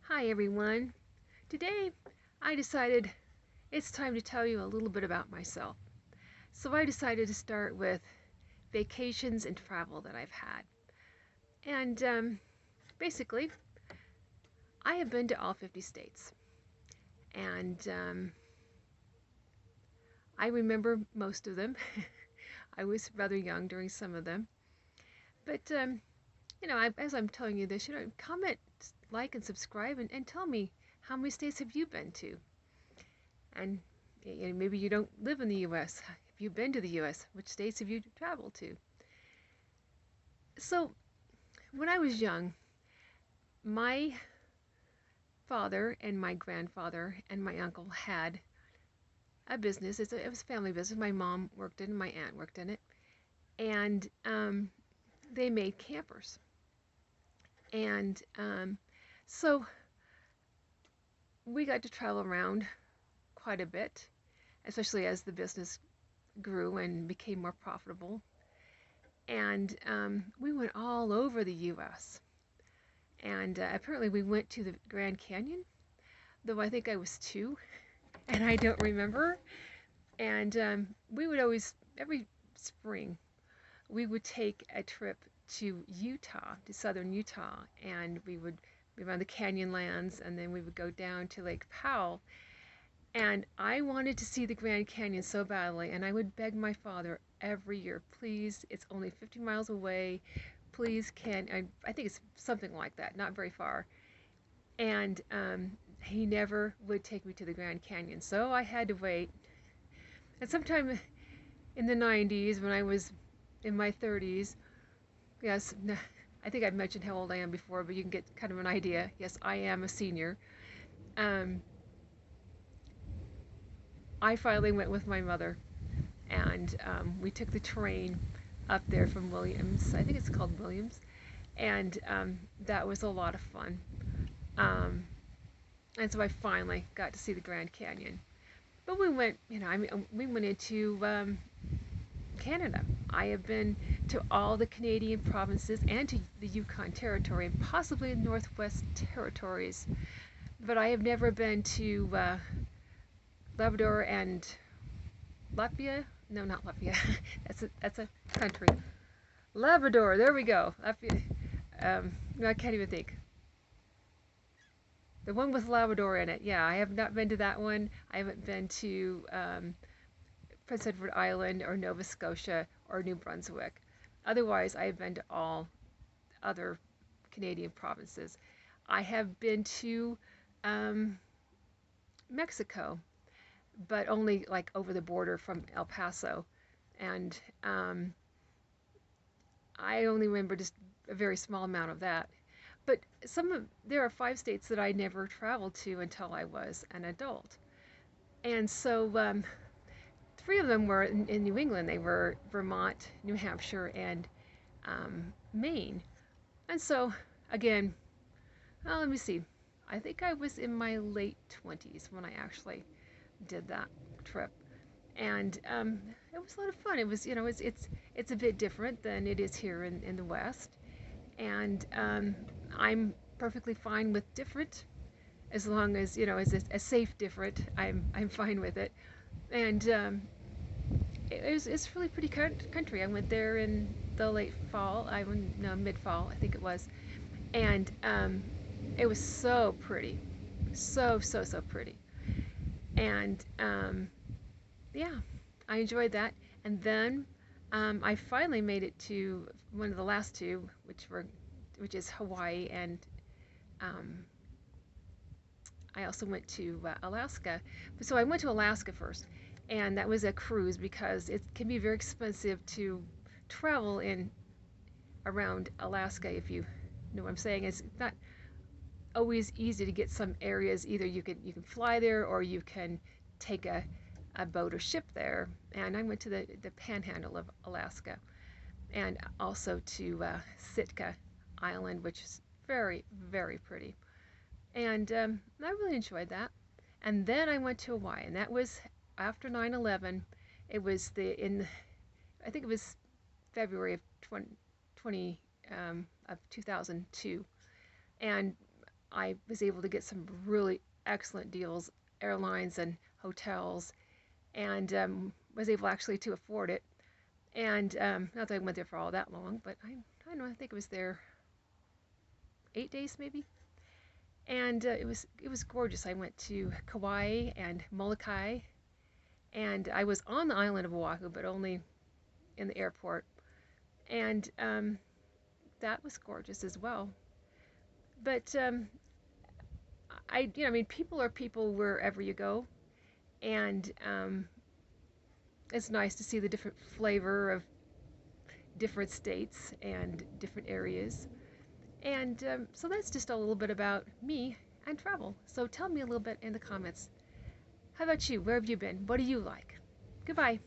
Hi everyone. Today I decided it's time to tell you a little bit about myself. So I decided to start with vacations and travel that I've had. And basically, I have been to all 50 states. And I remember most of them. I was rather young during some of them. But, as I'm telling you this, comment, like, and subscribe and tell me how many states have you been to? And maybe you don't live in the U.S. Have you been to the U.S.? Which states have you traveled to? So, when I was young, my father and my grandfather and my uncle had a business. It was a family business. My mom worked in it, my aunt worked in it. And they made campers. And so we got to travel around quite a bit, especially as the business grew and became more profitable. And we went all over the U.S. And apparently we went to the Grand Canyon, though I think I was 2, and I don't remember. And we would always, every spring, we would take a trip to Utah, to southern Utah, and we would be around the Canyonlands, and then we would go down to Lake Powell. And I wanted to see the Grand Canyon so badly, and I would beg my father every year, please, it's only 50 miles away. Please, I think it's something like that, not very far. And he never would take me to the Grand Canyon, so I had to wait. And sometime in the 90s, when I was in my 30s, yes, I think I've mentioned how old I am before, but you can get kind of an idea. Yes, I am a senior. Um, I finally went with my mother, and we took the train up there from Williams. I think it's called Williams, and that was a lot of fun. Um, and so I finally got to see the Grand Canyon. But we went, we went into Canada. I have been to all the Canadian provinces and to the Yukon Territory and possibly the Northwest Territories, but I have never been to Labrador and Latvia. No, not Latvia. that's a country. Labrador. There we go. Latvia. No, I can't even think. The one with Labrador in it. Yeah, I have not been to that one. I haven't been to Prince Edward Island or Nova Scotia or New Brunswick. Otherwise, I have been to all other Canadian provinces. I have been to um, Mexico, but only like over the border from El Paso. And I only remember just a very small amount of that. But there are 5 states that I never traveled to until I was an adult. And so 3 of them were in New England. They were Vermont, New Hampshire, and Maine. And so, again, well, let me see. I think I was in my late 20s when I actually did that trip. And it was a lot of fun. It was, it's a bit different than it is here in the West. And I'm perfectly fine with different, as long as, it's a safe different. I'm fine with it. And it's really pretty country. I went there in the late fall. I went no mid fall, I think it was, and it was so pretty, so pretty. And yeah, I enjoyed that. And then I finally made it to one of the last 2, which is Hawaii, and um, I also went to Alaska. So I went to Alaska first, and that was a cruise because it can be very expensive to travel in around Alaska. If you know what I'm saying, it's not always easy to get some areas. Either you can fly there, or you can take a boat or ship there. And I went to the panhandle of Alaska, and also to Sitka Island, which is very, very pretty. And I really enjoyed that. And then I went to Hawaii, and that was after 9/11. It was I think it was February of 20 of 2002. And I was able to get some really excellent deals, airlines and hotels, and was able actually to afford it. And not that I went there for all that long, but I don't know, I think I was there 8 days maybe. And it was gorgeous. I went to Kauai and Molokai, and I was on the island of Oahu, but only in the airport. And that was gorgeous as well. But I mean, people are people wherever you go, and it's nice to see the different flavor of different states and different areas. And so that's just a little bit about me and travel. So tell me a little bit in the comments. How about you? Where have you been? What do you like? Goodbye.